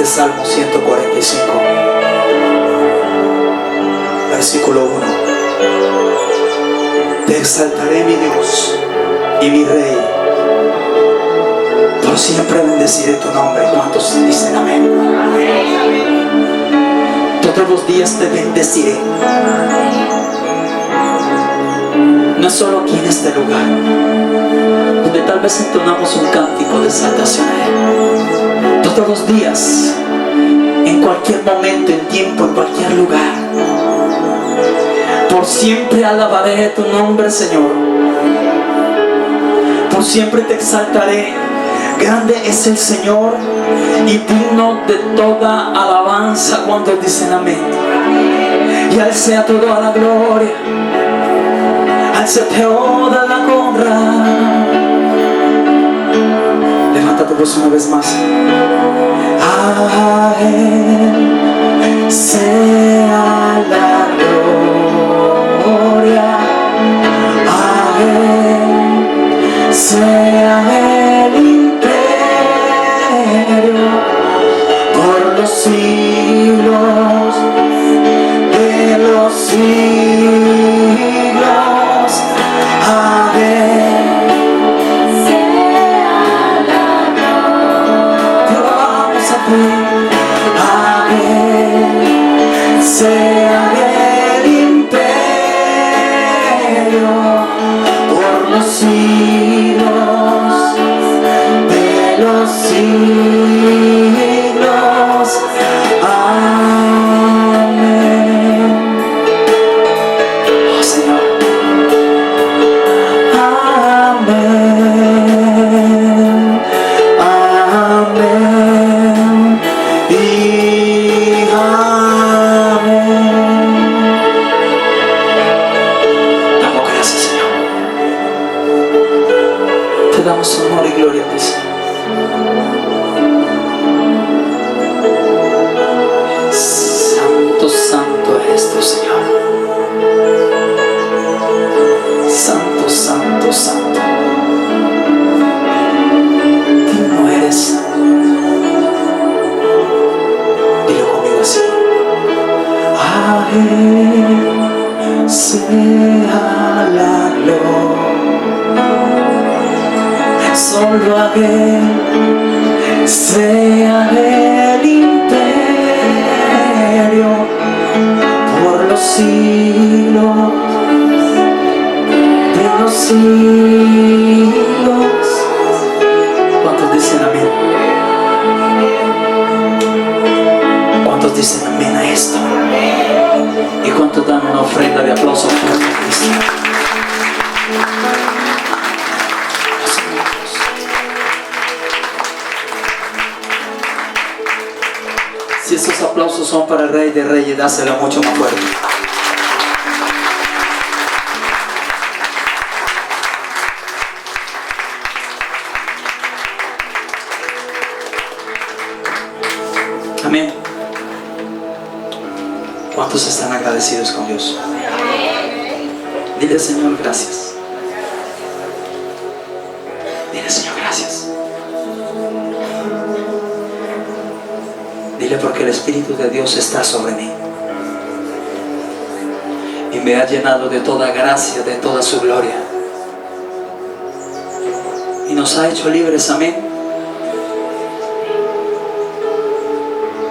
Salmo 145, versículo 1. Te exaltaré, mi Dios y mi Rey. Por siempre bendeciré tu nombre. ¿Cuántos dicen amén? Todos los días te bendeciré. No es solo aquí en este lugar, donde tal vez entonamos un cántico de exaltación a Él. Todos los días, en cualquier momento, en tiempo, en cualquier lugar. Por siempre alabaré tu nombre, Señor. Por siempre te exaltaré. Grande es el Señor y digno de toda alabanza. Cuando dicen amén. Y a Él sea toda la gloria, a Él sea toda la honra. Levanta tu voz una vez más. A Él sea la gloria, a Él sea el imperio por los siglos de los siglos. A Él sea la gloria. Te alabamos a ti. A Él sea el imperio por los siglos de los siglos. Amén. Oh Señor. Amén. Amén. Y amén. Damos gracias, Señor. Te damos honor y gloria a ti, Señor. Santo, santo eres tú, Señor. Santo, santo, santo. Digno eres. Dilo conmigo así. A Él sea la gloria. Solo a Él sea el imperio por los siglos de los siglos. ¿Cuántos dicen amén? ¿Cuántos dicen amén a esto? ¿Y cuántos dan una ofrenda de aplauso por Cristo? Si esos aplausos son para el Rey de Reyes, dáselo mucho más fuerte. Amén. ¿Cuántos están agradecidos con Dios? Dile, Señor, gracias. Dile, Señor, gracias. Dile, porque el Espíritu de Dios está sobre mí y me ha llenado de toda gracia, de toda su gloria, y nos ha hecho libres. Amén.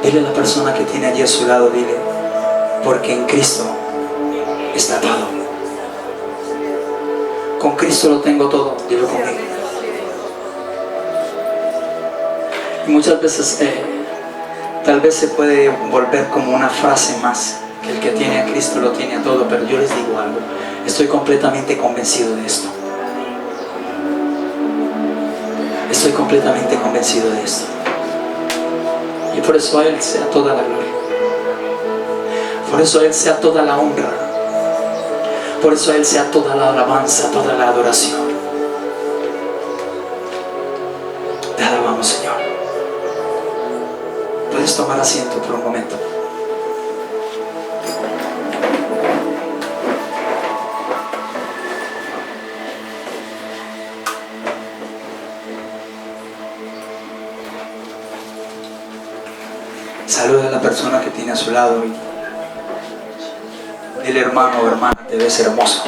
Dile a la persona que tiene allí a su lado, dile, porque en Cristo está todo. Con Cristo lo tengo todo. Dilo conmigo. Y muchas veces tal vez se puede volver como una frase más, que el que tiene a Cristo lo tiene a todo, pero yo les digo algo, estoy completamente convencido de esto. Estoy completamente convencido de esto. Y por eso a Él sea toda la gloria. Por eso a Él sea toda la honra. Por eso a Él sea toda la alabanza, toda la adoración. Te alabamos, Señor. Puedes tomar asiento por un momento. persona que tiene a su lado y dile, hermano o hermana, te ves hermoso.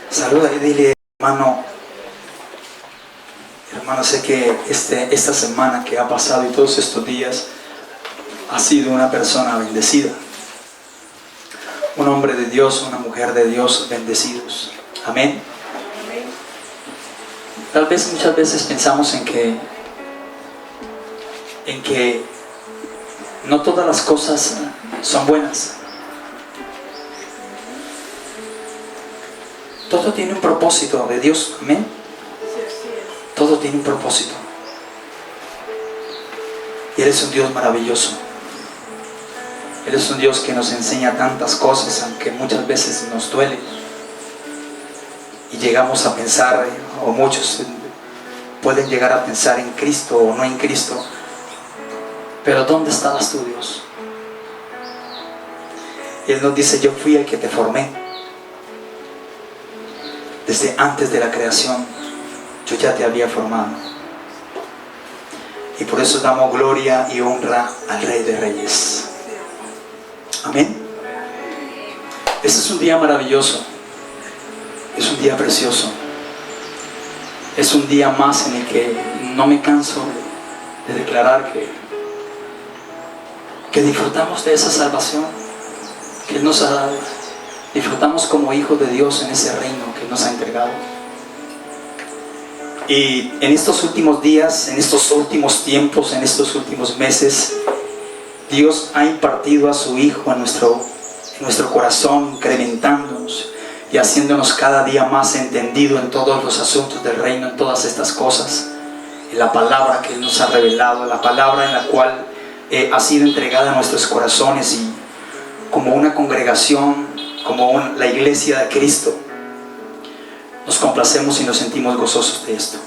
Saluda y dile, hermano, sé que esta semana que ha pasado y todos estos días has sido una persona bendecida. Un hombre de Dios, una mujer de Dios, bendecidos. Amén. Tal vez muchas veces pensamos en que no todas las cosas son buenas. Todo tiene un propósito de Dios. Amén. Todo tiene un propósito. Y Él es un Dios maravilloso. Él es un Dios que nos enseña tantas cosas, aunque muchas veces nos duele. Y llegamos a pensar, o muchos pueden llegar a pensar en Cristo o no en Cristo. Pero ¿dónde estabas tú, Dios? Y Él nos dice, yo fui el que te formé. Desde antes de la creación, yo ya te había formado. Y por eso damos gloria y honra al Rey de Reyes. Amén. Este es un día maravilloso. Es un día precioso. Es un día más en el que no me canso de declarar que disfrutamos de esa salvación que Él nos ha dado. Disfrutamos como hijos de Dios en ese reino que Él nos ha entregado. Y en estos últimos días, en estos últimos tiempos, en estos últimos meses, Dios ha impartido a su Hijo en nuestro corazón, incrementándonos y haciéndonos cada día más entendido en todos los asuntos del reino, en todas estas cosas. En la palabra que Él nos ha revelado, la palabra en la cual ha sido entregada a nuestros corazones, y como una congregación, como la iglesia de Cristo, nos complacemos y nos sentimos gozosos de esto.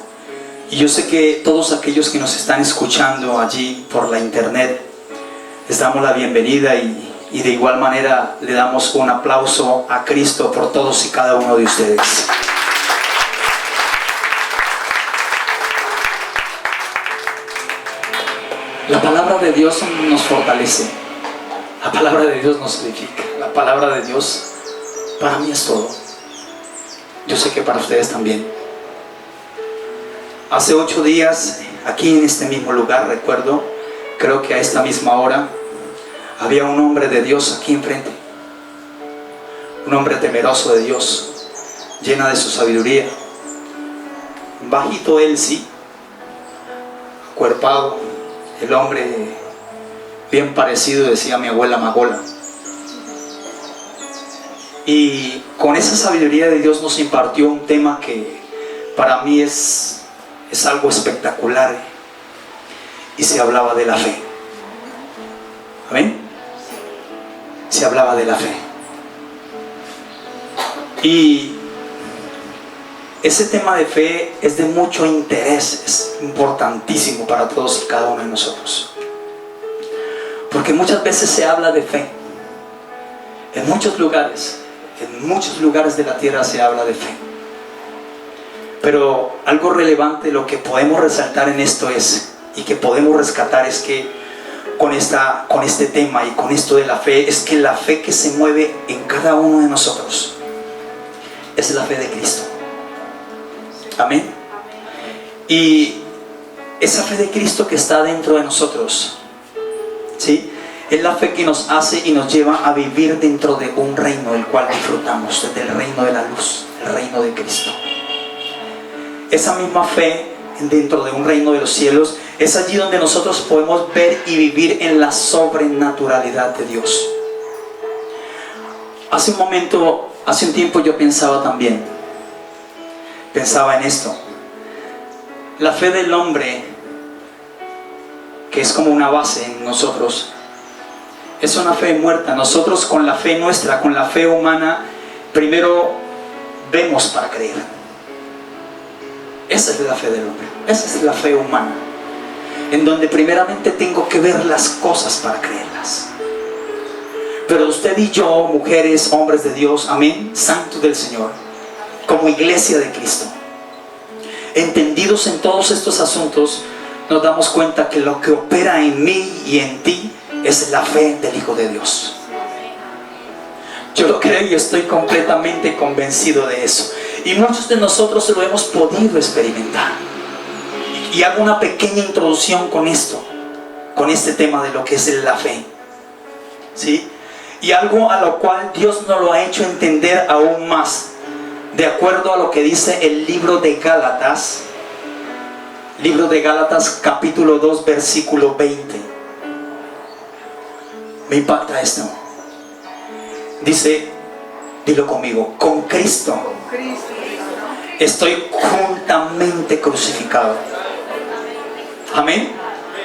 Y yo sé que todos aquellos que nos están escuchando allí por la internet, les damos la bienvenida y de igual manera le damos un aplauso a Cristo por todos y cada uno de ustedes. La palabra de Dios nos fortalece. La palabra de Dios nos edifica. La palabra de Dios para mí es todo. Yo sé que para ustedes también. Hace 8 días, aquí en este mismo lugar, recuerdo, creo que a esta misma hora, había un hombre de Dios aquí enfrente. Un hombre temeroso de Dios, llena de su sabiduría. Bajito él, sí, acuerpado, el hombre bien parecido, decía mi abuela Magola. Y con esa sabiduría de Dios nos impartió un tema que para mí es algo espectacular. Y se hablaba de la fe. ¿Amén? Se hablaba de la fe. Y ese tema de fe es de mucho interés, es importantísimo para todos y cada uno de nosotros. Porque muchas veces se habla de fe. En muchos lugares de la tierra se habla de fe. Pero algo relevante, lo que podemos resaltar en esto y que podemos rescatar, es que con este tema y con esto de la fe, es que la fe que se mueve en cada uno de nosotros es la fe de Cristo. Amén. Y esa fe de Cristo que está dentro de nosotros, ¿sí?, es la fe que nos hace y nos lleva a vivir dentro de un reino el cual disfrutamos, desde el reino de la luz, el reino de Cristo. Esa misma fe dentro de un reino de los cielos es allí donde nosotros podemos ver y vivir en la sobrenaturalidad de Dios. Hace un tiempo yo pensaba en esto. La fe del hombre, que es como una base en nosotros, es una fe muerta. Nosotros con la fe nuestra, con la fe humana, primero vemos para creer. Esa es la fe del hombre, esa es la fe humana, en donde primeramente tengo que ver las cosas para creerlas. Pero usted y yo, mujeres, hombres de Dios, amén, santos del Señor, como iglesia de Cristo, entendidos en todos estos asuntos, nos damos cuenta que lo que opera en mí y en ti es la fe del Hijo de Dios. Yo lo creo y estoy completamente convencido de eso. Y muchos de nosotros lo hemos podido experimentar. Y hago una pequeña introducción con esto, con este tema de lo que es la fe, ¿sí? Y algo a lo cual Dios nos lo ha hecho entender aún más, de acuerdo a lo que dice el libro de Gálatas. Libro de Gálatas capítulo 2 versículo 20. Me impacta esto. Dice, dilo conmigo: con Cristo estoy juntamente crucificado. Amén.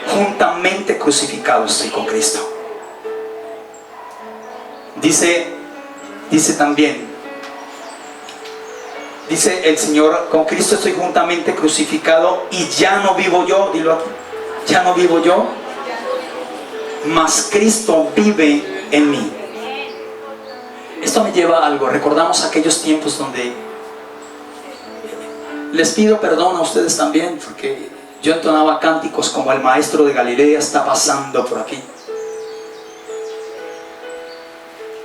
Juntamente crucificado estoy con Cristo. Dice también, dice el Señor: con Cristo estoy juntamente crucificado, y ya no vivo yo, dilo aquí, ya no vivo yo, mas Cristo vive en mí. Esto me lleva a algo. Recordamos aquellos tiempos donde, les pido perdón a ustedes también, porque yo entonaba cánticos como el maestro de Galilea está pasando por aquí.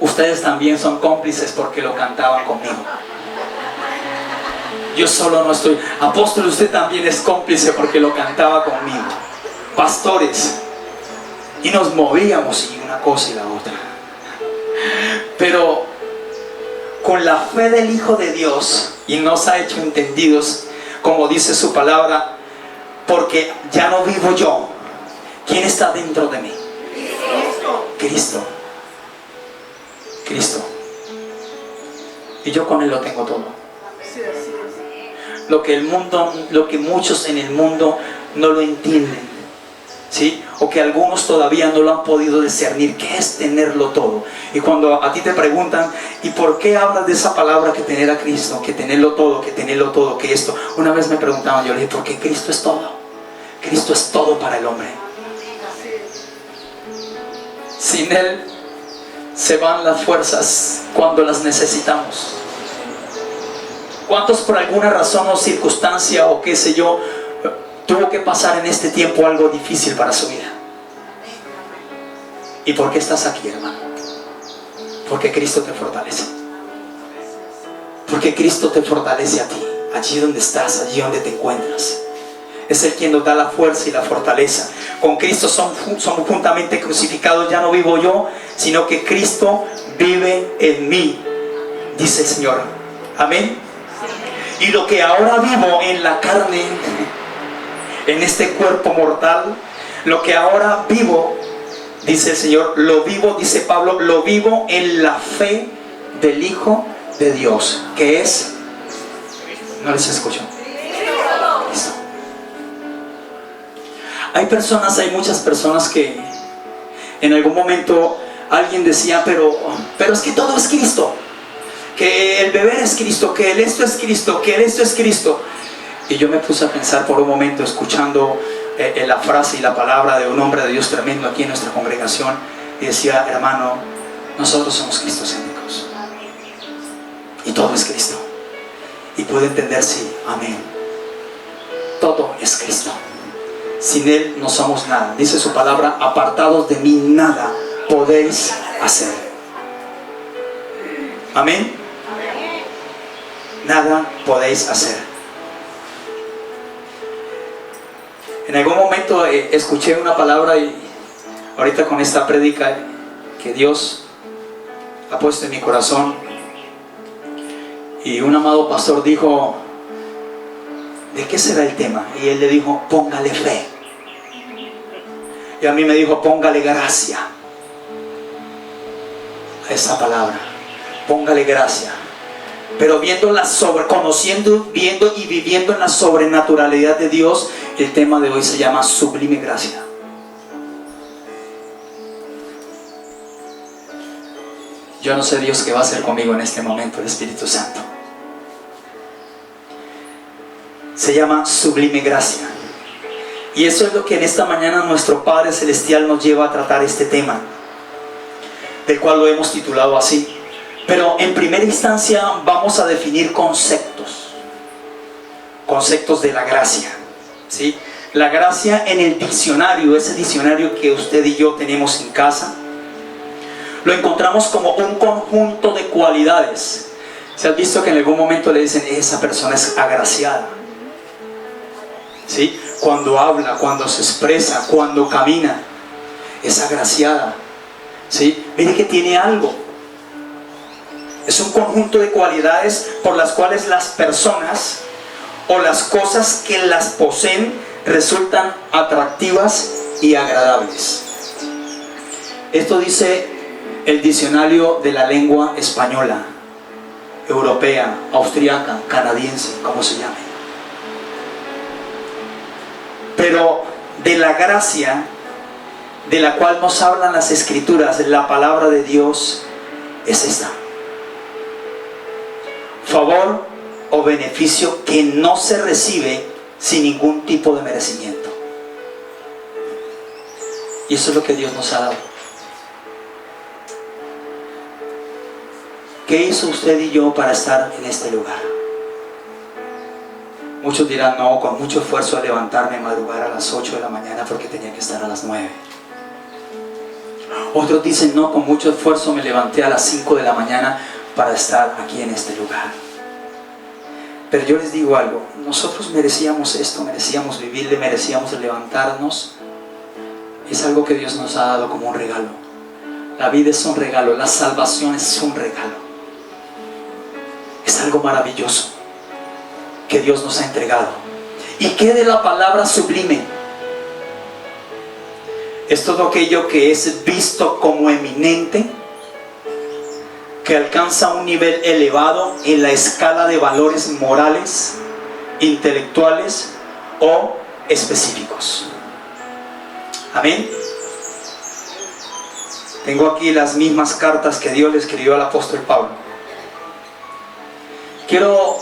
Ustedes también son cómplices porque lo cantaban conmigo. Yo solo no estoy. Apóstol, usted también es cómplice porque lo cantaba conmigo. Pastores, y nos movíamos y una cosa y la otra. Pero con la fe del Hijo de Dios, y nos ha hecho entendidos, como dice su palabra, porque ya no vivo yo. ¿Quién está dentro de mí? Cristo. Cristo. Y yo con Él lo tengo todo. Lo que muchos en el mundo no lo entienden, ¿sí? O que algunos todavía no lo han podido discernir, ¿qué es tenerlo todo? Y cuando a ti te preguntan, ¿y por qué hablas de esa palabra que tener a Cristo? Que tenerlo todo, que esto. Una vez me preguntaban, yo le dije, porque Cristo es todo. Cristo es todo para el hombre. Sin Él se van las fuerzas cuando las necesitamos. ¿Cuántos por alguna razón o circunstancia o qué sé yo tuvo que pasar en este tiempo algo difícil para su vida? ¿Y por qué estás aquí, hermano? Porque Cristo te fortalece. Porque Cristo te fortalece a ti, allí donde estás, allí donde te encuentras. Es Él quien nos da la fuerza y la fortaleza. Con Cristo somos juntamente crucificados. Ya no vivo yo, sino que Cristo vive en mí, dice el Señor. Amén. Y lo que ahora vivo en la carne, en este cuerpo mortal, lo que ahora vivo, dice el Señor, lo vivo, dice Pablo, lo vivo en la fe del Hijo de Dios, que es, no les escucho, Cristo. Hay muchas personas que en algún momento alguien decía, pero es que todo es Cristo, que el beber es Cristo, que el esto es Cristo, que el esto es Cristo. Y yo me puse a pensar por un momento, escuchando la frase y la palabra de un hombre de Dios tremendo aquí en nuestra congregación, y decía, hermano, nosotros somos cristocéntricos y todo es Cristo. Y puede entender, sí, amén, todo es Cristo. Sin Él no somos nada. Dice su palabra, apartados de mí nada podéis hacer. Amén. Nada podéis hacer. En algún momento escuché una palabra, y ahorita con esta prédica que Dios ha puesto en mi corazón, y un amado pastor dijo, ¿de qué será el tema? Y él le dijo, póngale fe. Y a mí me dijo, póngale gracia a esa palabra. Póngale gracia. Pero conociendo, viendo y viviendo en la sobrenaturalidad de Dios, el tema de hoy se llama sublime gracia. Yo no sé Dios qué va a hacer conmigo en este momento, el Espíritu Santo. Se llama sublime gracia. Y eso es lo que en esta mañana nuestro Padre Celestial nos lleva a tratar este tema, del cual lo hemos titulado así. Pero en primera instancia vamos a definir conceptos. conceptos de la gracia, ¿sí? La gracia en el diccionario, ese diccionario que usted y yo tenemos en casa, lo encontramos como un conjunto de cualidades. ¿Se has visto que en algún momento le dicen, esa persona es agraciada? ¿Sí? Cuando habla, cuando se expresa, cuando camina, es agraciada. ¿Sí? Mire que tiene algo. Es un conjunto de cualidades por las cuales las personas o las cosas que las poseen resultan atractivas y agradables. Esto dice el diccionario de la lengua española, europea, austriaca, canadiense, como se llame. Pero de la gracia de la cual nos hablan las escrituras, la palabra de Dios, es esta: favor o beneficio que no se recibe sin ningún tipo de merecimiento. Y eso es lo que Dios nos ha dado. ¿Qué hizo usted y yo para estar en este lugar? Muchos dirán, no, con mucho esfuerzo de levantarme, madrugar a las 8 de la mañana porque tenía que estar a las 9. Otros dicen, no, con mucho esfuerzo me levanté a las 5 de la mañana para estar aquí en este lugar. Pero yo les digo algo, nosotros merecíamos esto, merecíamos vivirle, merecíamos levantarnos. Es algo que Dios nos ha dado como un regalo. La vida es un regalo, la salvación es un regalo. Es algo maravilloso que Dios nos ha entregado. ¿Y qué de la palabra sublime? Es todo aquello que es visto como eminente, que alcanza un nivel elevado en la escala de valores morales, intelectuales o específicos. Amén. Tengo aquí las mismas cartas que Dios le escribió al apóstol Pablo. Quiero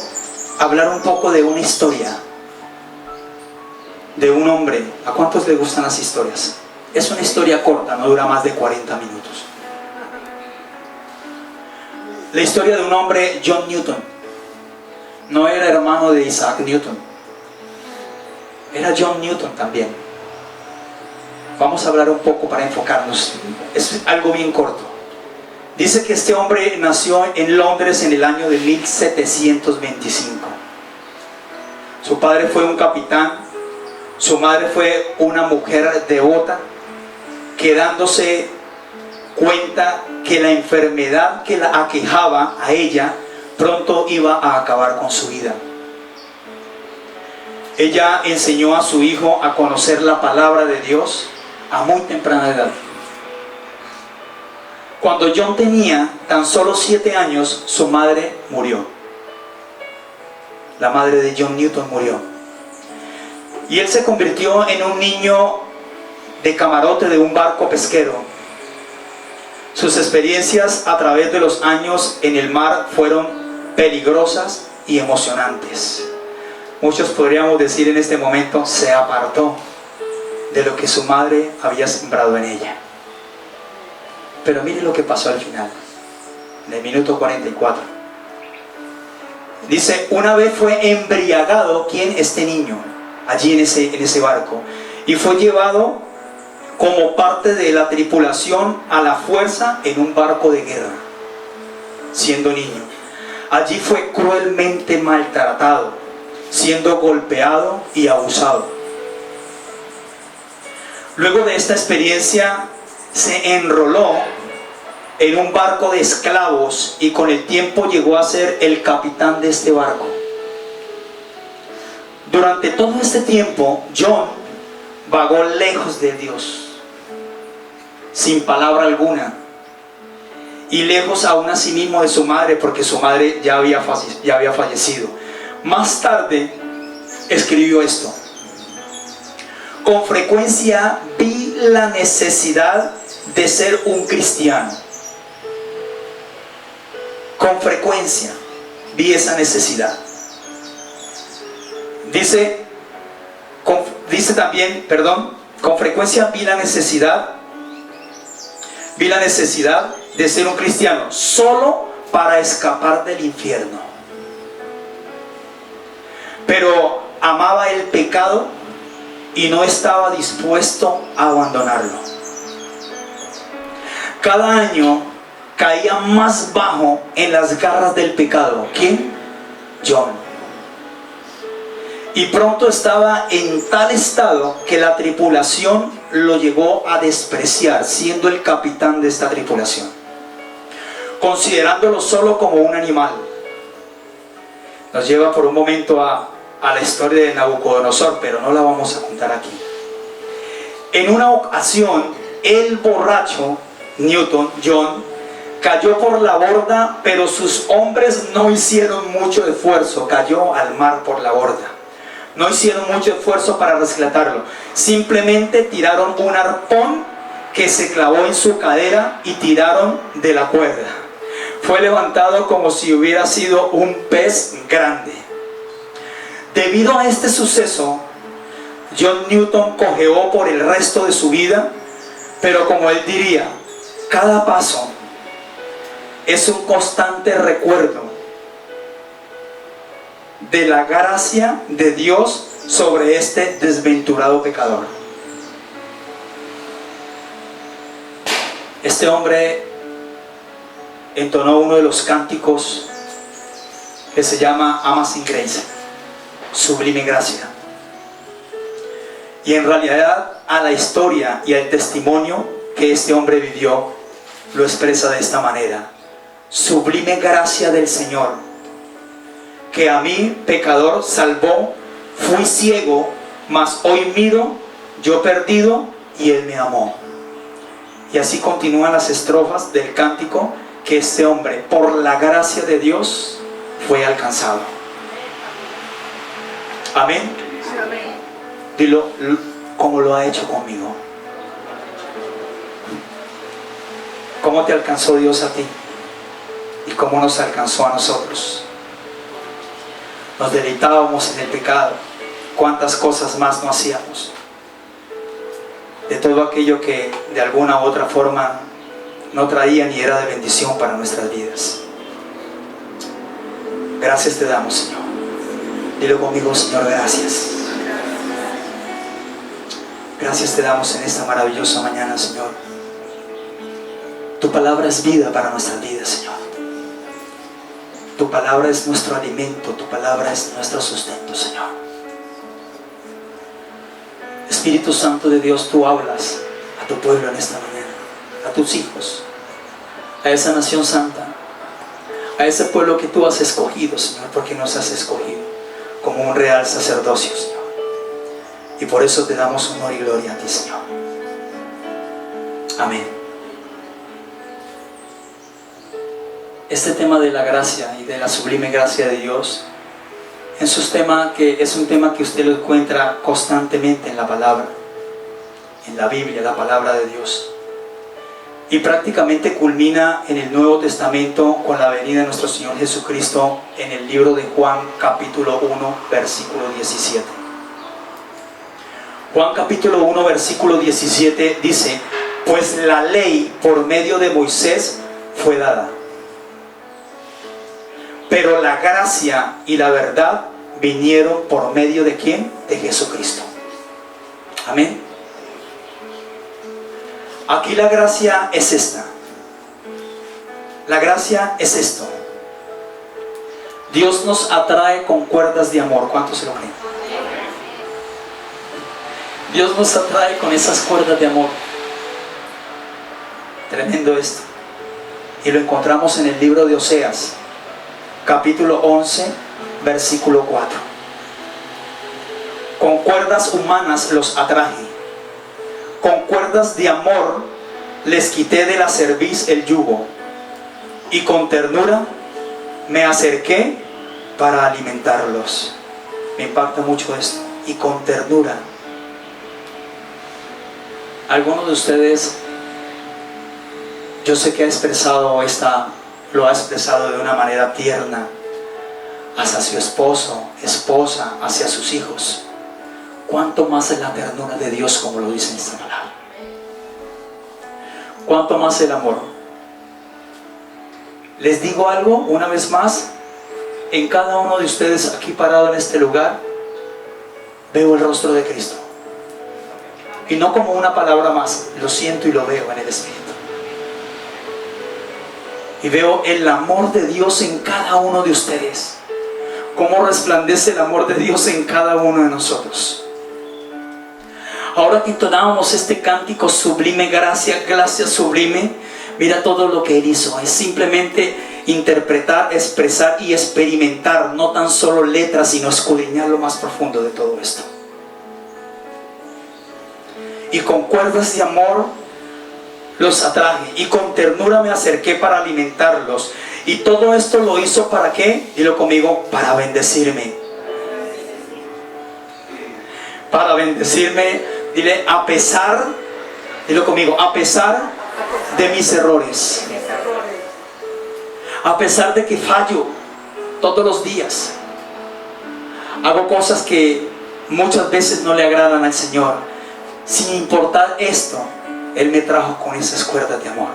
hablar un poco de una historia de un hombre. ¿A cuántos les gustan las historias? Es una historia corta, no dura más de 40 minutos. La historia de un hombre, John Newton. No era hermano de Isaac Newton, era John Newton también. Vamos a hablar un poco para enfocarnos. Es algo bien corto. Dice que este hombre nació en Londres en el año de 1725. Su padre fue un capitán, su madre fue una mujer devota, que dándose cuenta que la enfermedad que la aquejaba a ella pronto iba a acabar con su vida. Ella enseñó a su hijo a conocer la palabra de Dios a muy temprana edad. Cuando John tenía tan solo 7 años, su madre murió. La madre de John Newton murió. Y él se convirtió en un niño de camarote de un barco pesquero. Sus experiencias a través de los años en el mar fueron peligrosas y emocionantes. Muchos podríamos decir en este momento, se apartó de lo que su madre había sembrado en ella. Pero mire lo que pasó al final, en el minuto 44. Dice, una vez fue embriagado, ¿quién? Este niño, allí en ese barco, y fue llevado como parte de la tripulación a la fuerza en un barco de guerra, siendo niño. Allí fue cruelmente maltratado, siendo golpeado y abusado. Luego de esta experiencia se enroló en un barco de esclavos y con el tiempo llegó a ser el capitán de este barco. Durante todo este tiempo, John vagó lejos de Dios, sin palabra alguna, y lejos aún a sí mismo de su madre, porque su madre ya había fallecido. Más tarde escribió esto: con frecuencia vi la necesidad de ser un cristiano. Con frecuencia vi esa necesidad. Dice también, con frecuencia vi la necesidad de ser un cristiano solo para escapar del infierno. pero amaba el pecado y no estaba dispuesto a abandonarlo. Cada año caía más bajo en las garras del pecado. ¿Quién? John. Y pronto estaba en tal estado que la tripulación lo llegó a despreciar, siendo el capitán de esta tripulación, considerándolo solo como un animal. Nos lleva por un momento a la historia de Nabucodonosor, pero no la vamos a contar aquí. En una ocasión, el borracho John, cayó por la borda, pero sus hombres no hicieron mucho esfuerzo. Cayó al mar por la borda. No hicieron mucho esfuerzo para rescatarlo. Simplemente tiraron un arpón que se clavó en su cadera y tiraron de la cuerda. Fue levantado como si hubiera sido un pez grande. Debido a este suceso, John Newton cojeó por el resto de su vida, pero como él diría, cada paso es un constante recuerdo de la gracia de Dios sobre este desventurado pecador. Este hombre entonó uno de los cánticos que se llama Amazing Grace, sublime gracia. Y en realidad a la historia y al testimonio que este hombre vivió lo expresa de esta manera: sublime gracia del Señor, que a mí, pecador, salvó. Fui ciego, mas hoy miro, yo perdido, y Él me amó. Y así continúan las estrofas del cántico, que este hombre, por la gracia de Dios, fue alcanzado. Amén. Dilo como lo ha hecho conmigo. ¿Cómo te alcanzó Dios a ti? ¿Y cómo nos alcanzó a nosotros? Nos deleitábamos en el pecado. ¿Cuántas cosas más no hacíamos? De todo aquello que de alguna u otra forma no traía ni era de bendición para nuestras vidas. Gracias te damos, Señor. Dilo conmigo, Señor, gracias. Gracias te damos en esta maravillosa mañana, Señor. Tu palabra es vida para nuestras vidas, Señor. Tu palabra es nuestro alimento, tu palabra es nuestro sustento, Señor. Espíritu Santo de Dios, tú hablas a tu pueblo en esta mañana, a tus hijos, a esa nación santa, a ese pueblo que tú has escogido, Señor, porque nos has escogido como un real sacerdocio, Señor. Y por eso te damos honor y gloria a ti, Señor. Amén. Este tema de la gracia y de la sublime gracia de Dios es un tema que usted lo encuentra constantemente en la palabra, en la Biblia, la palabra de Dios. Y prácticamente culmina en el Nuevo Testamento con la venida de nuestro Señor Jesucristo en el libro de Juan capítulo 1 versículo 17. Juan capítulo 1 versículo 17 dice: pues la ley por medio de Moisés fue dada, pero la gracia y la verdad vinieron por medio de ¿quién? De Jesucristo. Amén. Aquí la gracia es esta. La gracia es esto. Dios nos atrae con cuerdas de amor. ¿Cuántos se lo creen? Dios nos atrae con esas cuerdas de amor. Tremendo esto. Y lo encontramos en el libro de Oseas capítulo 11 versículo 4. Con cuerdas humanas los atraje, con cuerdas de amor les quité de la cerviz el yugo, y con ternura me acerqué para alimentarlos. Me impacta mucho esto. Y con ternura. Algunos de ustedes, yo sé que lo ha expresado de una manera tierna hacia su esposo, esposa, hacia sus hijos. ¿Cuánto más es la ternura de Dios, como lo dice en esta palabra? ¿Cuánto más el amor? Les digo algo una vez más: en cada uno de ustedes aquí parado en este lugar, veo el rostro de Cristo. Y no como una palabra más, lo siento y lo veo en el Espíritu. Y veo el amor de Dios en cada uno de ustedes. Cómo resplandece el amor de Dios en cada uno de nosotros. Ahora que entonábamos este cántico sublime, gracia, gracia sublime, mira todo lo que Él hizo. Es simplemente interpretar, expresar y experimentar, no tan solo letras, sino escudriñar lo más profundo de todo esto. Y con cuerdas de amor los atraje, y con ternura me acerqué para alimentarlos. Y todo esto lo hizo ¿para qué? Dilo conmigo, para bendecirme. Para bendecirme, dile, a pesar, dilo conmigo, a pesar de mis errores. A pesar de que fallo todos los días. Hago cosas que muchas veces no le agradan al Señor. Sin importar esto, Él me trajo con esas cuerdas de amor.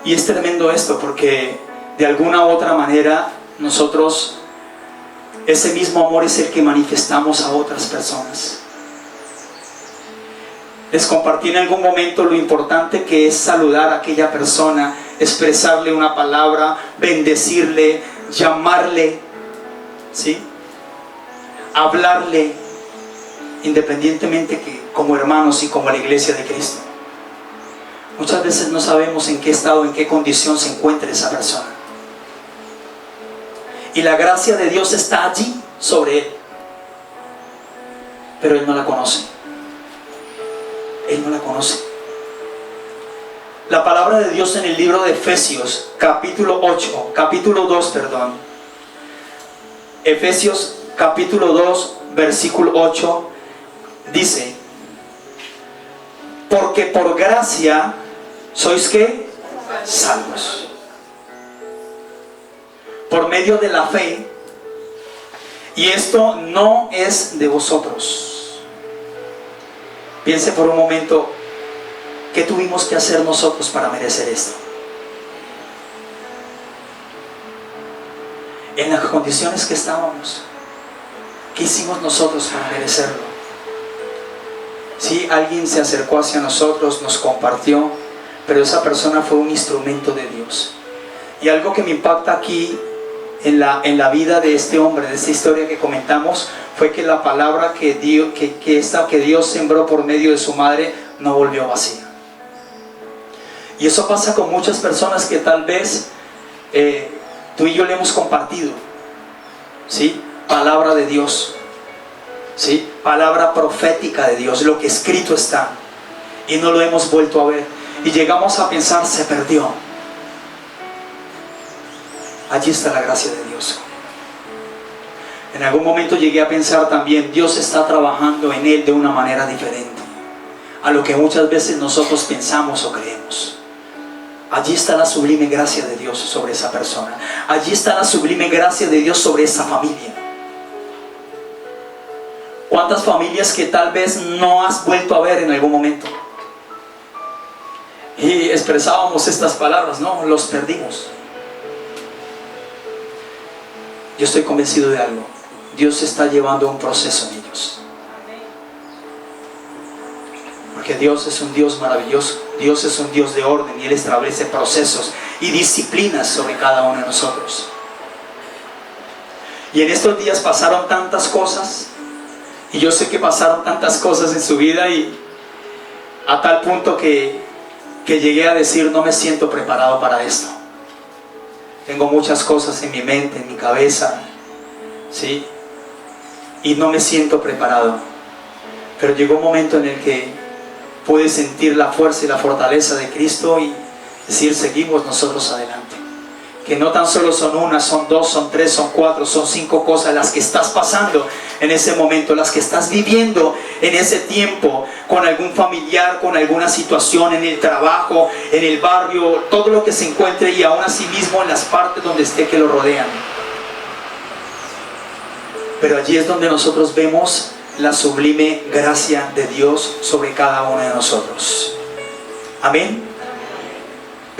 Y es tremendo esto, porque de alguna u otra manera nosotros, ese mismo amor es el que manifestamos a otras personas. Les compartí en algún momento lo importante que es saludar a aquella persona, expresarle una palabra, bendecirle, llamarle, ¿sí? Hablarle, independientemente que como hermanos y como la iglesia de Cristo. Muchas veces no sabemos en qué estado, en qué condición se encuentra esa persona. Y la gracia de Dios está allí sobre él. Pero él no la conoce. Él no la conoce. La palabra de Dios en el libro de Efesios, capítulo 2, Efesios capítulo 2, versículo 8, dice: porque por gracia sois ¿qué? Salvos. Por medio de la fe. Y esto no es de vosotros. Piense por un momento, ¿qué tuvimos que hacer nosotros para merecer esto? En las condiciones que estábamos, ¿qué hicimos nosotros para merecerlo? Sí, alguien se acercó hacia nosotros, nos compartió, pero esa persona fue un instrumento de Dios. Y algo que me impacta aquí en la vida de este hombre, de esta historia que comentamos, fue que la palabra que Dios sembró por medio de su madre no volvió vacía. Y eso pasa con muchas personas que tal vez tú y yo le hemos compartido, ¿sí? Palabra de Dios, ¿sí? Palabra profética de Dios, lo que escrito está, y no lo hemos vuelto a ver, y llegamos a pensar, se perdió. Allí está la gracia de Dios. En algún momento llegué a pensar también, Dios está trabajando en él de una manera diferente a lo que muchas veces nosotros pensamos o creemos. Allí está la sublime gracia de Dios sobre esa persona. Allí está la sublime gracia de Dios sobre esa familia. ¿Cuántas familias que tal vez no has vuelto a ver en algún momento? Y expresábamos estas palabras, no, los perdimos. Yo estoy convencido de algo. Dios está llevando un proceso en ellos. Porque Dios es un Dios maravilloso. Dios es un Dios de orden y Él establece procesos y disciplinas sobre cada uno de nosotros. Y en estos días pasaron tantas cosas. Y yo sé que pasaron tantas cosas en su vida, y a tal punto que llegué a decir, no me siento preparado para esto. Tengo muchas cosas en mi mente, en mi cabeza, ¿sí? Y no me siento preparado. Pero llegó un momento en el que pude sentir la fuerza y la fortaleza de Cristo y decir, seguimos nosotros adelante. Que no tan solo son una, son dos, son tres, son cuatro, son cinco cosas las que estás pasando en ese momento, las que estás viviendo en ese tiempo, con algún familiar, con alguna situación en el trabajo, en el barrio, todo lo que se encuentre, y aún así mismo en las partes donde esté que lo rodean. Pero allí es donde nosotros vemos la sublime gracia de Dios sobre cada uno de nosotros. Amén.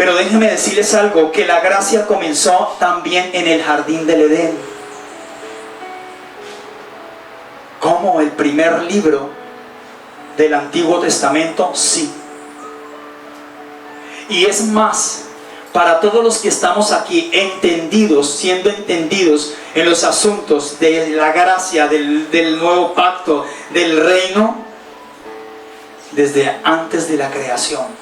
Pero déjenme decirles algo, que la gracia comenzó también en el jardín del Edén. Como el primer libro del Antiguo Testamento, sí. Y es más, para todos los que estamos aquí entendidos, siendo entendidos en los asuntos de la gracia, del nuevo pacto, del reino, desde antes de la creación,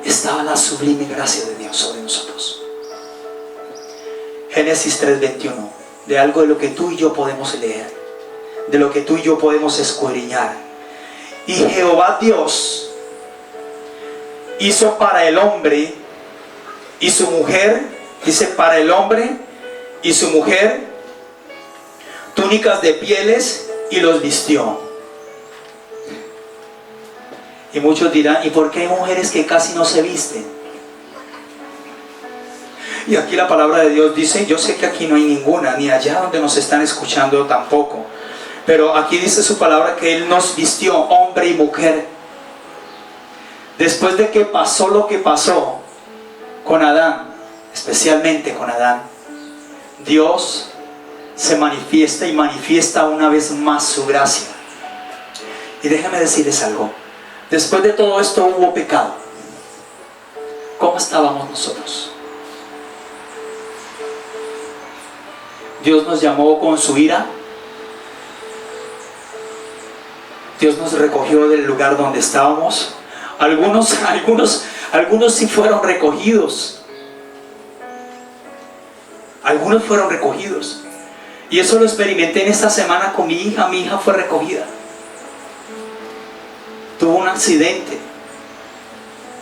estaba la sublime gracia de Dios sobre nosotros. Génesis 3:21, de algo de lo que tú y yo podemos leer, de lo que tú y yo podemos escudriñar. Y Jehová Dios hizo para el hombre y su mujer, dice, para el hombre y su mujer túnicas de pieles y los vistió. Y muchos dirán, ¿y por qué hay mujeres que casi no se visten? Y aquí la palabra de Dios dice, yo sé que aquí no hay ninguna, ni allá donde nos están escuchando tampoco, pero aquí dice su palabra que Él nos vistió, hombre y mujer. Después de que pasó lo que pasó con Adán, especialmente con Adán, Dios se manifiesta y manifiesta una vez más su gracia. Y déjame decirles algo, después de todo esto hubo pecado. ¿Cómo estábamos nosotros? Dios nos llamó con su ira. Dios nos recogió del lugar donde estábamos. Algunos sí fueron recogidos. Algunos fueron recogidos. Y eso lo experimenté en esta semana con mi hija. Mi hija fue recogida. Tuvo un accidente.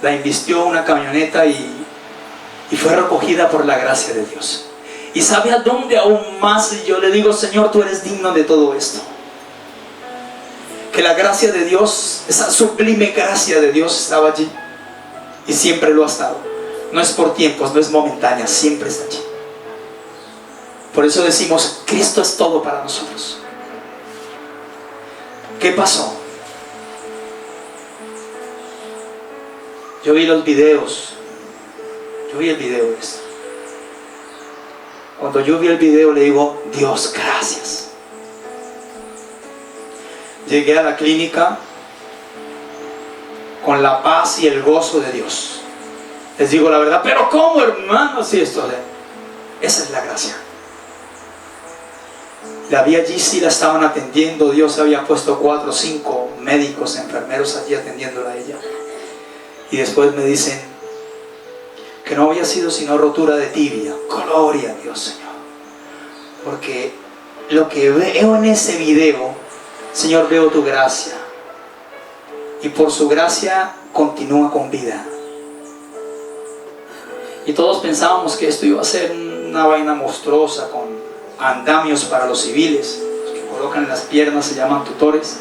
La invistió una camioneta y fue recogida por la gracia de Dios. Y sabe a dónde aún más yo le digo, Señor, tú eres digno de todo esto. Que la gracia de Dios, esa sublime gracia de Dios estaba allí. Y siempre lo ha estado. No es por tiempos, no es momentánea, siempre está allí. Por eso decimos, Cristo es todo para nosotros. ¿Qué pasó? Yo vi los videos. Yo vi el video de esto. Cuando yo vi el video le digo, Dios, gracias. Llegué a la clínica con la paz y el gozo de Dios. Les digo la verdad, pero ¿cómo, hermano? Si esa es la gracia. La vi allí, sí la estaban atendiendo. Dios había puesto 4 o 5 médicos, enfermeros allí atendiéndola a ella. Y después me dicen que no había sido sino rotura de tibia. Gloria a Dios, Señor. Porque lo que veo en ese video, Señor, veo tu gracia. Y por su gracia continúa con vida. Y todos pensábamos que esto iba a ser una vaina monstruosa con andamios para los civiles. Los que colocan en las piernas se llaman tutores.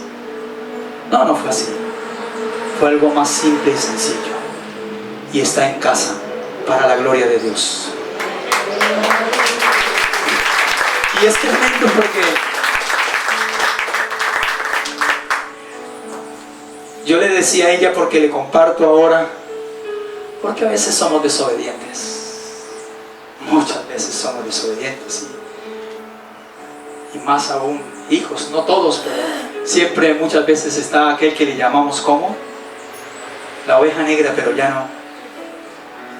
No, no fue así. Fue algo más simple y sencillo. Y está en casa para la gloria de Dios. Y es tremendo porque yo le decía a ella, porque le comparto ahora, porque a veces somos desobedientes. Muchas veces somos desobedientes. Y más aún hijos, no todos, pero siempre muchas veces está aquel que le llamamos como la oveja negra, pero ya no.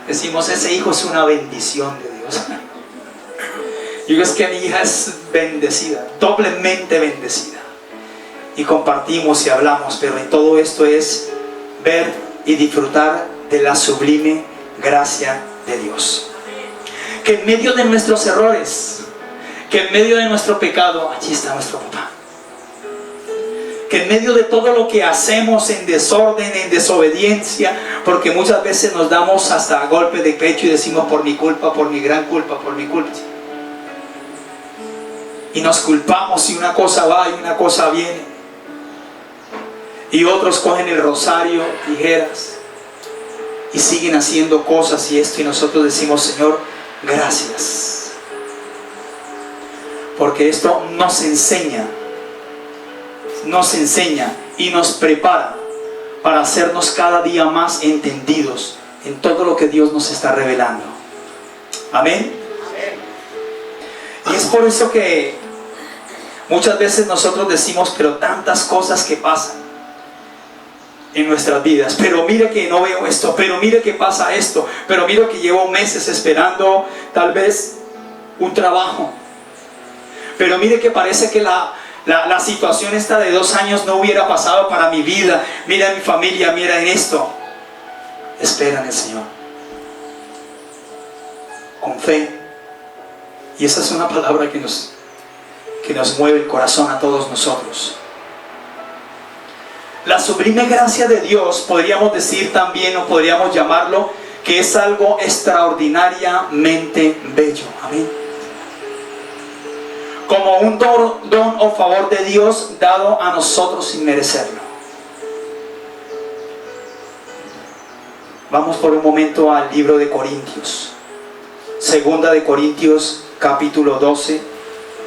Decimos, ese hijo es una bendición de Dios. Y digo, es que mi hija es bendecida, doblemente bendecida. Y compartimos y hablamos, pero en todo esto es ver y disfrutar de la sublime gracia de Dios. Que en medio de nuestros errores, que en medio de nuestro pecado, allí está nuestro papá. Que en medio de todo lo que hacemos en desorden, en desobediencia, porque muchas veces nos damos hasta golpe de pecho y decimos, por mi culpa, por mi gran culpa, por mi culpa. Y nos culpamos y una cosa va y una cosa viene. Y otros cogen el rosario, tijeras, y siguen haciendo cosas y esto, y nosotros decimos, Señor, gracias. Porque esto nos enseña y nos prepara para hacernos cada día más entendidos en todo lo que Dios nos está revelando. Amén. Y es por eso que muchas veces nosotros decimos, pero tantas cosas que pasan en nuestras vidas, pero mire que no veo esto, pero mire que pasa esto, pero mire que llevo meses esperando tal vez un trabajo, pero mire que parece que la situación esta de 2 años no hubiera pasado para mi vida, mira en mi familia, mira en esto. Espera en el Señor con fe, y esa es una palabra que nos mueve el corazón a todos nosotros. La sublime gracia de Dios, podríamos decir también, o podríamos llamarlo, que es algo extraordinariamente bello. Amén. Como un don o favor de Dios dado a nosotros sin merecerlo. Vamos por un momento al libro de Corintios. Segunda de Corintios, capítulo 12,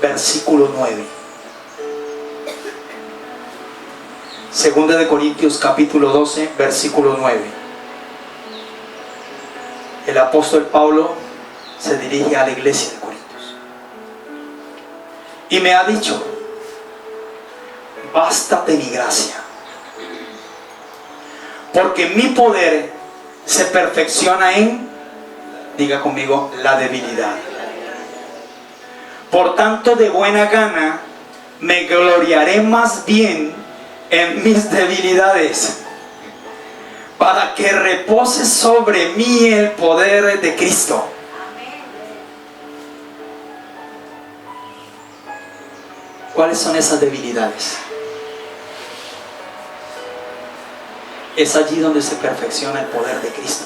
versículo 9. Segunda de Corintios capítulo 12, versículo 9. El apóstol Pablo se dirige a la iglesia de Corintios y me ha dicho: bástate mi gracia, porque mi poder se perfecciona en, diga conmigo, la debilidad. Por tanto, de buena gana me gloriaré más bien en mis debilidades, para que repose sobre mí el poder de Cristo. ¿Cuáles son esas debilidades? Es allí donde se perfecciona el poder de Cristo.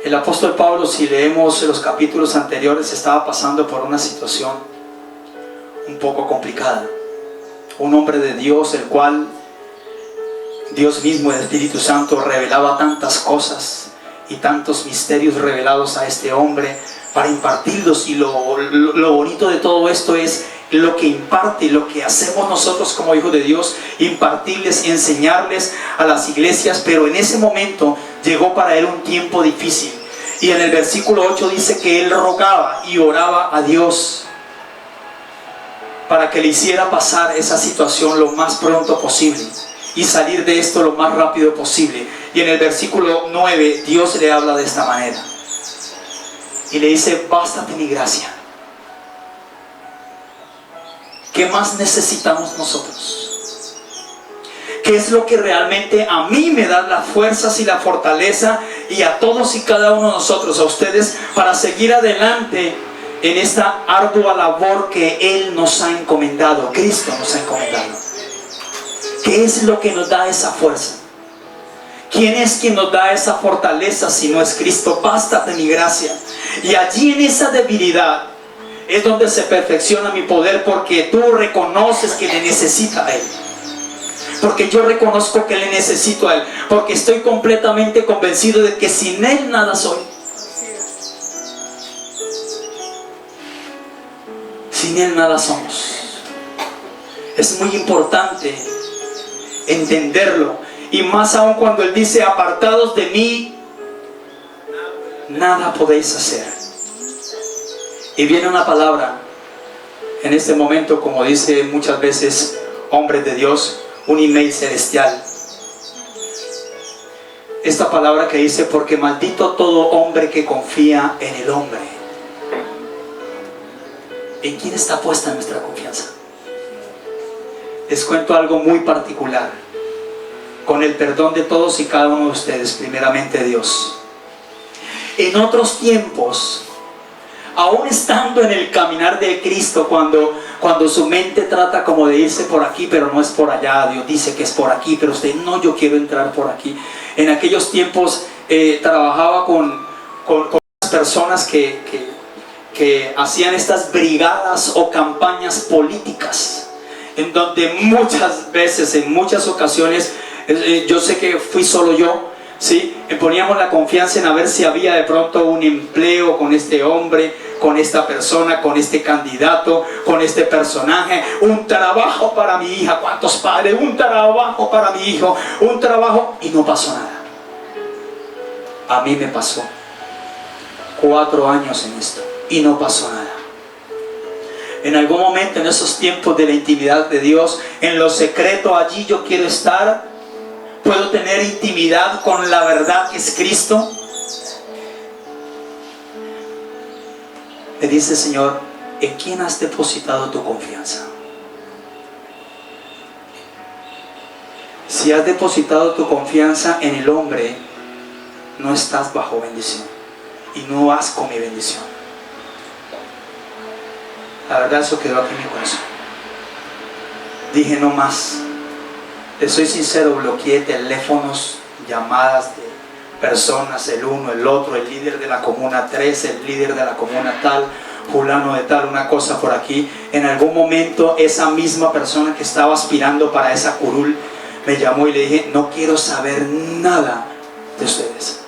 El apóstol Pablo, si leemos los capítulos anteriores, estaba pasando por una situación un poco complicada. Un hombre de Dios, el cual Dios mismo, el Espíritu Santo, revelaba tantas cosas y tantos misterios revelados a este hombre para impartirlos. Y lo bonito de todo esto es lo que imparte, lo que hacemos nosotros como hijos de Dios, impartirles y enseñarles a las iglesias. Pero en ese momento llegó para él un tiempo difícil, y en el versículo 8 dice que él rogaba y oraba a Dios para que le hiciera pasar esa situación lo más pronto posible y salir de esto lo más rápido posible. Y en el versículo 9 Dios le habla de esta manera y le dice: bástate mi gracia. ¿Qué más necesitamos nosotros? ¿Qué es lo que realmente a mí me da las fuerzas y la fortaleza, y a todos y cada uno de nosotros, a ustedes, para seguir adelante en esta ardua labor que Él nos ha encomendado, Cristo nos ha encomendado? ¿Qué es lo que nos da esa fuerza? ¿Quién es quien nos da esa fortaleza si no es Cristo? Bástate mi gracia. Y allí en esa debilidad es donde se perfecciona mi poder, porque tú reconoces que le necesita a Él. Porque yo reconozco que le necesito a Él. Porque estoy completamente convencido de que sin Él nada soy. Sin Él nada somos. Es muy importante entenderlo. Y más aún cuando Él dice: apartados de mí, nada podéis hacer. Y viene una palabra en este momento, como dice muchas veces hombres de Dios, un email celestial. Esta palabra que dice: porque maldito todo hombre que confía en el hombre. ¿En quién está puesta nuestra confianza? Les cuento algo muy particular, con el perdón de todos y cada uno de ustedes, primeramente Dios. En otros tiempos, aún estando en el caminar de Cristo, cuando su mente trata como de irse por aquí, pero no es por allá, Dios dice que es por aquí, pero usted: no, yo quiero entrar por aquí. En aquellos tiempos trabajaba con personas que hacían estas brigadas o campañas políticas, en donde muchas veces, en muchas ocasiones, yo sé que fui solo yo, ¿sí? Poníamos la confianza en a ver si había de pronto un empleo con este hombre, con esta persona, con este candidato, con este personaje, un trabajo para mi hija. ¿Cuántos padres? Un trabajo para mi hijo, un trabajo, y no pasó nada. A mí me pasó 4 años en esto y no pasó nada. En algún momento, en esos tiempos de la intimidad de Dios, en lo secreto, allí yo quiero estar. Puedo tener intimidad con la verdad que es Cristo. Me dice el Señor, ¿en quién has depositado tu confianza? Si has depositado tu confianza en el hombre, no estás bajo bendición y no vas con mi bendición. La verdad, eso quedó aquí en mi corazón. Dije, no más. Les soy sincero, bloqueé teléfonos, llamadas de personas, el uno, el otro, el líder de la comuna 3, el líder de la comuna tal, fulano de tal, una cosa por aquí. En algún momento esa misma persona que estaba aspirando para esa curul me llamó y le dije, no quiero saber nada de ustedes.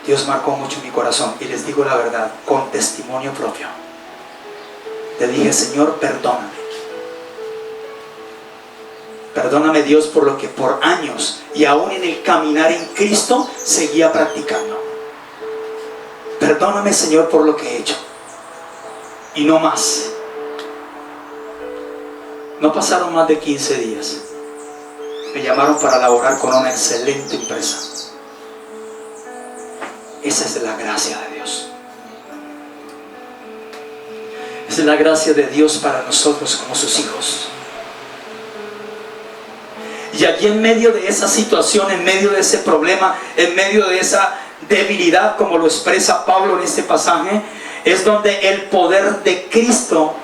Dios marcó mucho mi corazón y les digo la verdad, con testimonio propio. Le dije, Señor, perdóname. Perdóname, Dios, por lo que por años y aún en el caminar en Cristo seguía practicando. Perdóname, Señor, por lo que he hecho. Y no más. No pasaron más de 15 días. Me llamaron para laborar con una excelente empresa. Esa es la gracia de Dios. Esa es la gracia de Dios para nosotros como sus hijos. Y allí en medio de esa situación, en medio de ese problema, en medio de esa debilidad, como lo expresa Pablo en este pasaje, es donde el poder de Cristo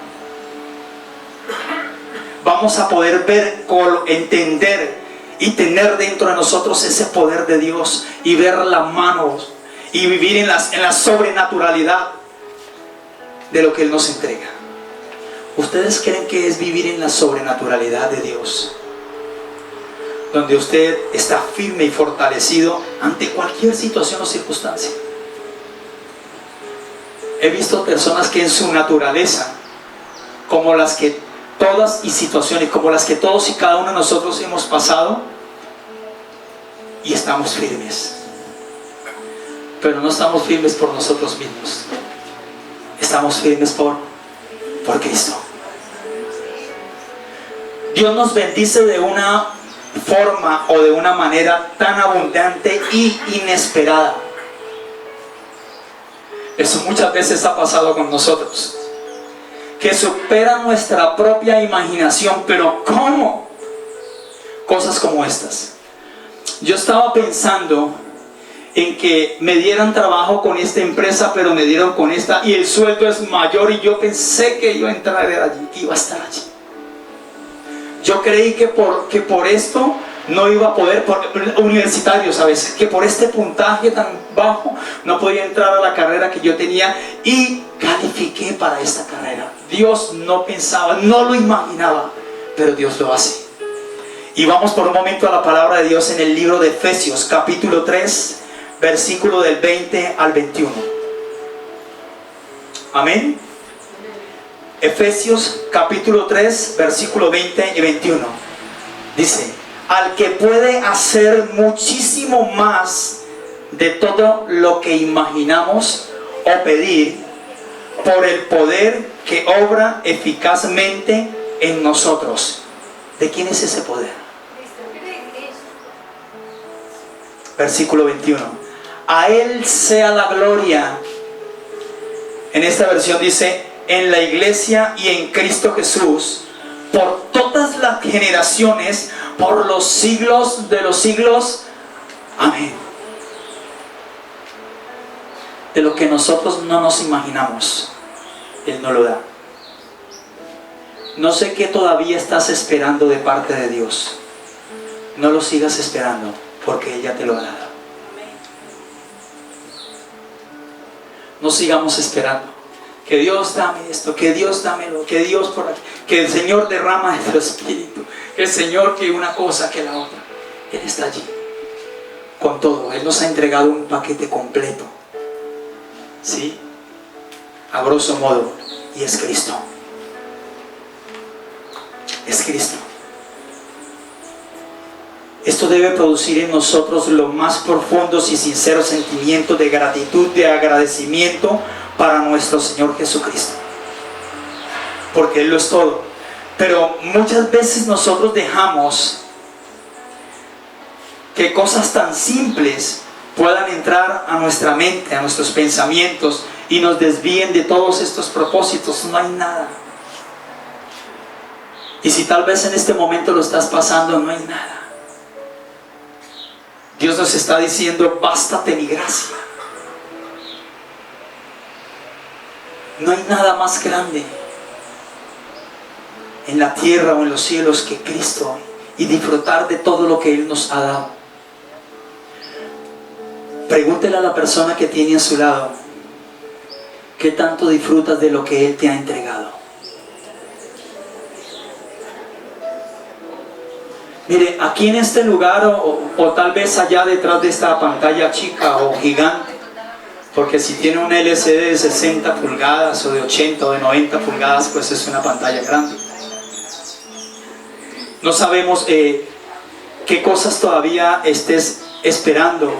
vamos a poder ver, entender y tener dentro de nosotros ese poder de Dios y ver las manos y vivir en la sobrenaturalidad de lo que Él nos entrega. ¿Ustedes creen que es vivir en la sobrenaturalidad de Dios? Donde usted está firme y fortalecido ante cualquier situación o circunstancia. He visto personas que en su naturaleza, como las que todas y situaciones, como las que todos y cada uno de nosotros hemos pasado, y estamos firmes. Pero no estamos firmes por nosotros mismos. Estamos firmes por Cristo. Dios nos bendice de una forma o de una manera tan abundante y inesperada. Eso muchas veces ha pasado con nosotros, que supera nuestra propia imaginación. Pero ¿cómo? Cosas como estas. Yo estaba pensando en que me dieran trabajo con esta empresa, pero me dieron con esta y el sueldo es mayor, y yo pensé que iba a entrar allí, que iba a estar allí. Yo creí que por esto no iba a poder, por universitarios a veces, que por este puntaje tan bajo no podía entrar a la carrera que yo tenía, y califiqué para esta carrera. Dios no pensaba, no lo imaginaba, pero Dios lo hace. Y vamos por un momento a la palabra de Dios en el libro de Efesios, capítulo 3, versículo del 20 al 21. Amén. Efesios capítulo 3, versículo 20 y 21. Dice: al que puede hacer muchísimo más de todo lo que imaginamos o pedir, por el poder que obra eficazmente en nosotros. ¿De quién es ese poder? Versículo 21. A Él sea la gloria. En esta versión dice: en la iglesia y en Cristo Jesús, por todas las generaciones, por los siglos de los siglos. Amén. De lo que nosotros no nos imaginamos, Él nos lo da. No sé qué todavía estás esperando de parte de Dios. No lo sigas esperando, porque Él ya te lo ha dado. No sigamos esperando. Que Dios dame esto, que Dios dame lo, que Dios por aquí, que el Señor derrama de su Espíritu, que el Señor que una cosa, que la otra. Él está allí con todo. Él nos ha entregado un paquete completo, ¿sí? A grosso modo, y es Cristo. Es Cristo. Esto debe producir en nosotros los más profundos y sinceros sentimientos de gratitud, de agradecimiento para nuestro Señor Jesucristo, porque Él lo es todo. Pero muchas veces nosotros dejamos que cosas tan simples puedan entrar a nuestra mente, a nuestros pensamientos, y nos desvíen de todos estos propósitos. No hay nada. Y si tal vez en este momento lo estás pasando, no hay nada. Dios nos está diciendo: bástate mi gracia. No hay nada más grande en la tierra o en los cielos que Cristo, y disfrutar de todo lo que Él nos ha dado. Pregúntele a la persona que tiene a su lado: ¿qué tanto disfrutas de lo que Él te ha entregado? Mire, aquí en este lugar o tal vez allá detrás de esta pantalla chica o gigante, porque si tiene un LCD de 60 pulgadas o de 80 o de 90 pulgadas, pues es una pantalla grande. No sabemos qué cosas todavía estés esperando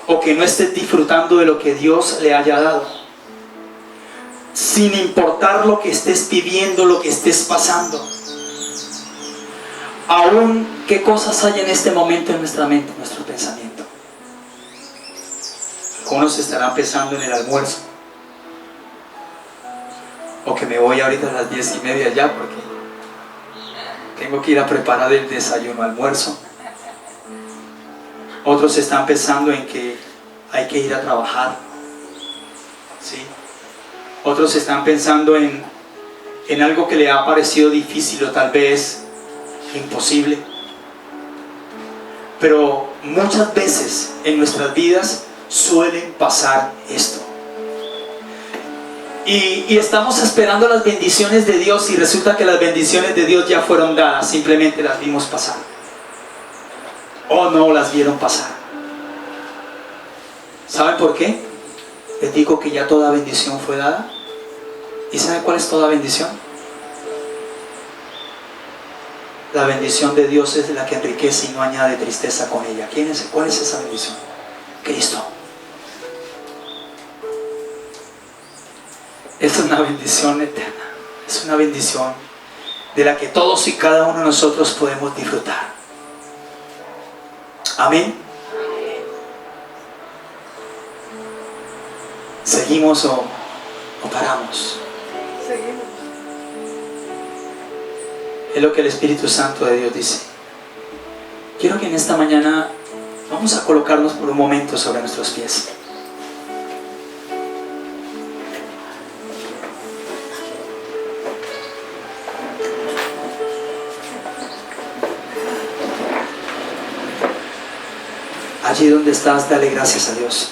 o que no estés disfrutando de lo que Dios le haya dado. Sin importar lo que estés viviendo, lo que estés pasando. Aún qué cosas hay en este momento en nuestra mente, en nuestro pensamiento. Algunos estarán pensando en el almuerzo, o que me voy ahorita a las 10:30 ya porque tengo que ir a preparar el desayuno, almuerzo. Otros están pensando en que hay que ir a trabajar, ¿sí? Otros están pensando en algo que le ha parecido difícil o tal vez imposible. Pero muchas veces en nuestras vidas suelen pasar esto. Y estamos esperando las bendiciones de Dios, y resulta que las bendiciones de Dios ya fueron dadas, simplemente las vimos pasar. O no las vieron pasar. ¿Saben por qué? Les digo que ya toda bendición fue dada. ¿Y saben cuál es toda bendición? La bendición de Dios es la que enriquece y no añade tristeza con ella. ¿Cuál es esa bendición? Cristo. Es una bendición eterna. Es una bendición de la que todos y cada uno de nosotros podemos disfrutar. Amén. ¿Seguimos o paramos? Seguimos. Es lo que el Espíritu Santo de Dios dice. Quiero que en esta mañana vamos a colocarnos por un momento sobre nuestros pies. Allí donde estás, dale gracias a Dios.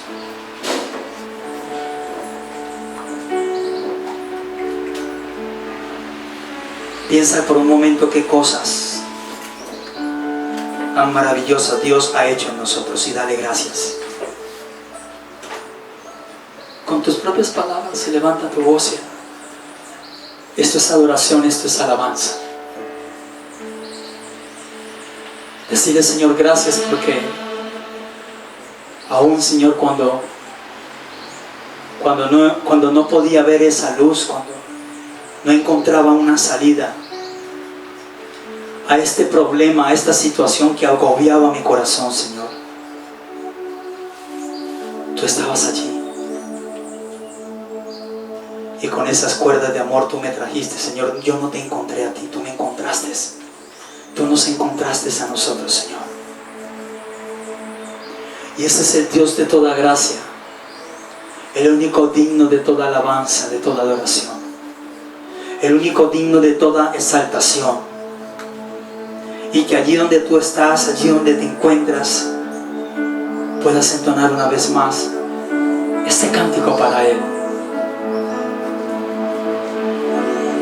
Piensa por un momento qué cosas tan maravillosas Dios ha hecho en nosotros, y dale gracias. Con tus propias palabras se levanta tu voz. Esto es adoración, esto es alabanza. Decirle: Señor, gracias, porque aún, Señor, cuando no podía ver esa luz, cuando no encontraba una salida a este problema, a esta situación que agobiaba mi corazón, Señor, tú estabas allí. Y con esas cuerdas de amor tú me trajiste, Señor. Yo no te encontré a ti, tú me encontraste. Tú nos encontraste a nosotros, Señor. Y ese es el Dios de toda gracia, el único digno de toda alabanza, de toda adoración, el único digno de toda exaltación. Y que allí donde tú estás, allí donde te encuentras, puedas entonar una vez más este cántico para Él.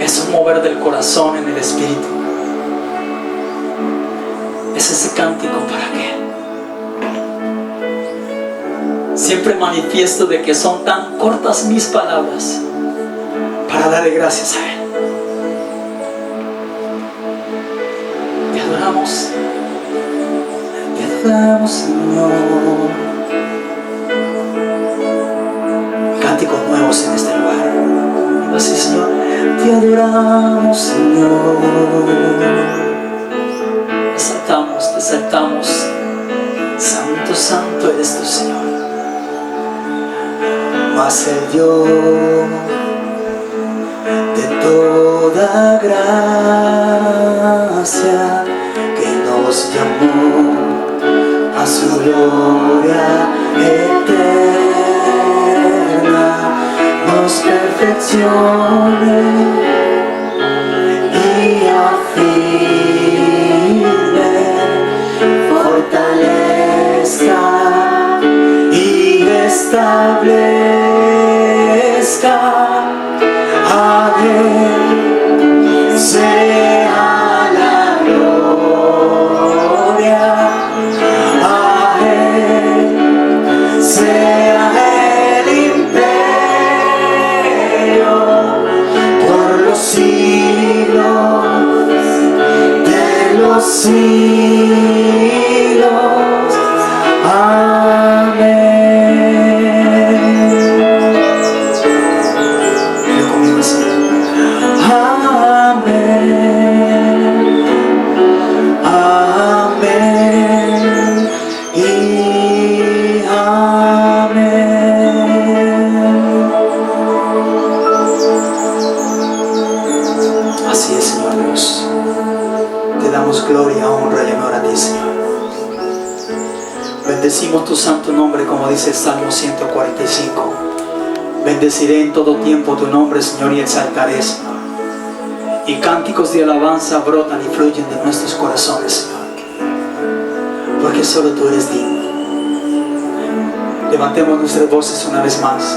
Es un mover del corazón en el espíritu. Es ese cántico para qué. Siempre manifiesto de que son tan cortas mis palabras para darle gracias a Él. Te adoramos, Señor. Cánticos nuevos en este lugar. Así, Señor, te adoramos, Señor. Te exaltamos. Santo, santo eres tu Señor. Mas el Dios de toda gracia, que nos llamó a su gloria eterna, nos perfeccione y afirme, fortalezca y establezca. A Él sea la gloria, a Él sea el imperio por los siglos de los siglos. Amén. Gloria, honra y honor a ti, Señor. Bendecimos tu santo nombre, como dice el Salmo 145. Bendeciré en todo tiempo tu nombre, Señor, y exaltaré, Señor. Y cánticos de alabanza brotan y fluyen de nuestros corazones, Señor, porque solo tú eres digno. Levantemos nuestras voces una vez más.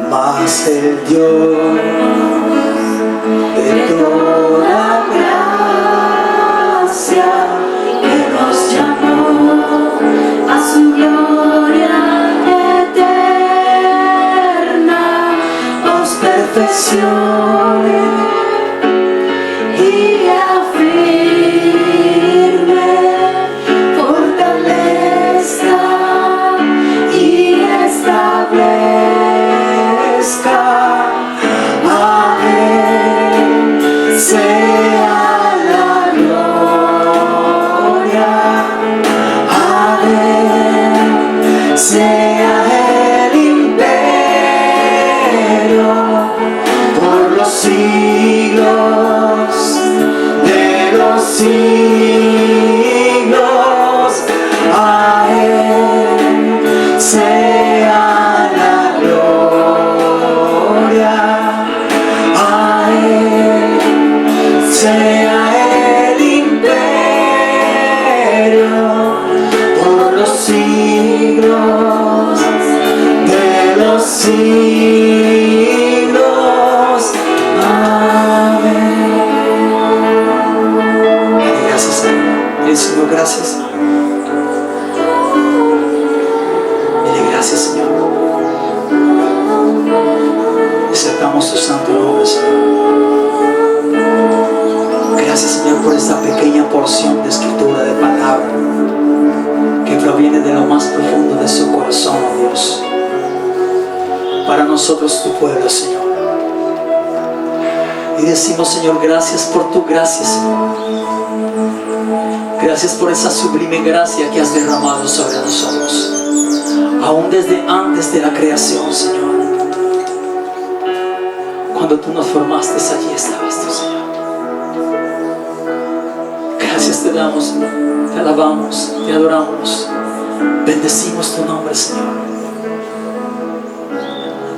Mas el Dios de toda gracia, que nos llamó a su gloria eterna, nos perfeccione y afirme, fortalezca y establezca. A Él sea la gloria, a Él sea el imperio por los siglos de los siglos. A Él sea la gloria, a Él sea el imperio por los siglos de los siglos. Amén. Dale gracias, Señor. Dile, Señor, gracias. Dile gracias, Señor. Exaltamos tu santo nombre, Señor. Gracias, Señor, por esta pequeña porción de escritura, de palabra, que proviene de lo más profundo de su corazón, oh Dios. Para nosotros, tu pueblo, Señor. Y decimos, Señor, gracias por tu gracia, Señor. Gracias por esa sublime gracia que has derramado sobre nosotros, aún desde antes de la creación, Señor. Cuando tú nos formaste, allí estabas tú, Señor. Gracias te damos, Señor. Te alabamos, te adoramos. Bendecimos tu nombre, Señor.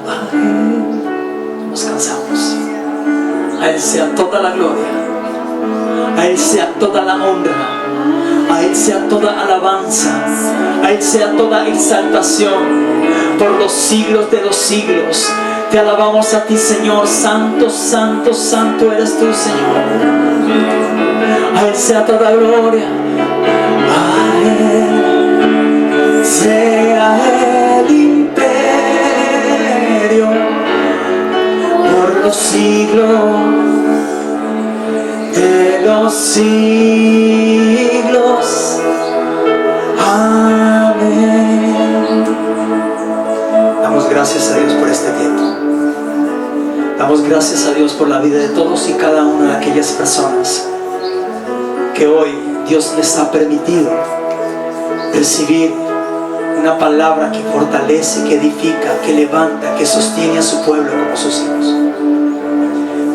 Amén. Nos cansamos. A Él sea toda la gloria, a Él sea toda la honra, a Él sea toda alabanza, a Él sea toda exaltación por los siglos de los siglos. Te alabamos a ti, Señor. Santo, santo, santo eres tú, Señor. A Él sea toda gloria. A Él sea el imperio por los siglos de los siglos. Amén. Damos gracias a Dios por este tiempo. Damos gracias a Dios por la vida de todos y cada una de aquellas personas que hoy Dios les ha permitido recibir una palabra que fortalece, que edifica, que levanta, que sostiene a su pueblo como sus hijos.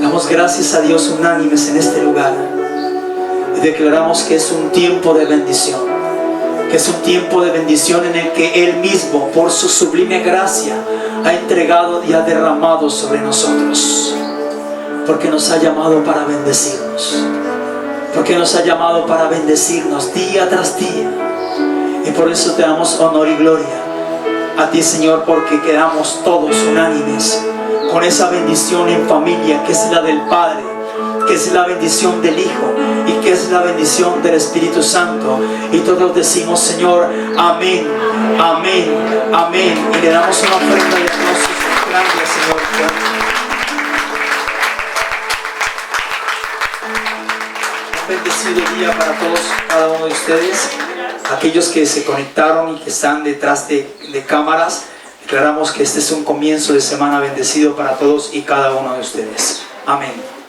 Damos gracias a Dios unánimes en este lugar y declaramos que es un tiempo de bendición, que es un tiempo de bendición en el que Él mismo, por su sublime gracia, ha entregado y ha derramado sobre nosotros, porque nos ha llamado para bendecirnos, porque nos ha llamado para bendecirnos día tras día. Y por eso te damos honor y gloria a ti, Señor, porque quedamos todos unánimes con esa bendición en familia, que es la del Padre, que es la bendición del Hijo y que es la bendición del Espíritu Santo. Y todos decimos, Señor, amén, amén, amén. Y le damos una ofrenda de aplausos grande, Señor. Un bendecido día para todos, cada uno de ustedes. Aquellos que se conectaron y que están detrás de cámaras, declaramos que este es un comienzo de semana bendecido para todos y cada uno de ustedes. Amén.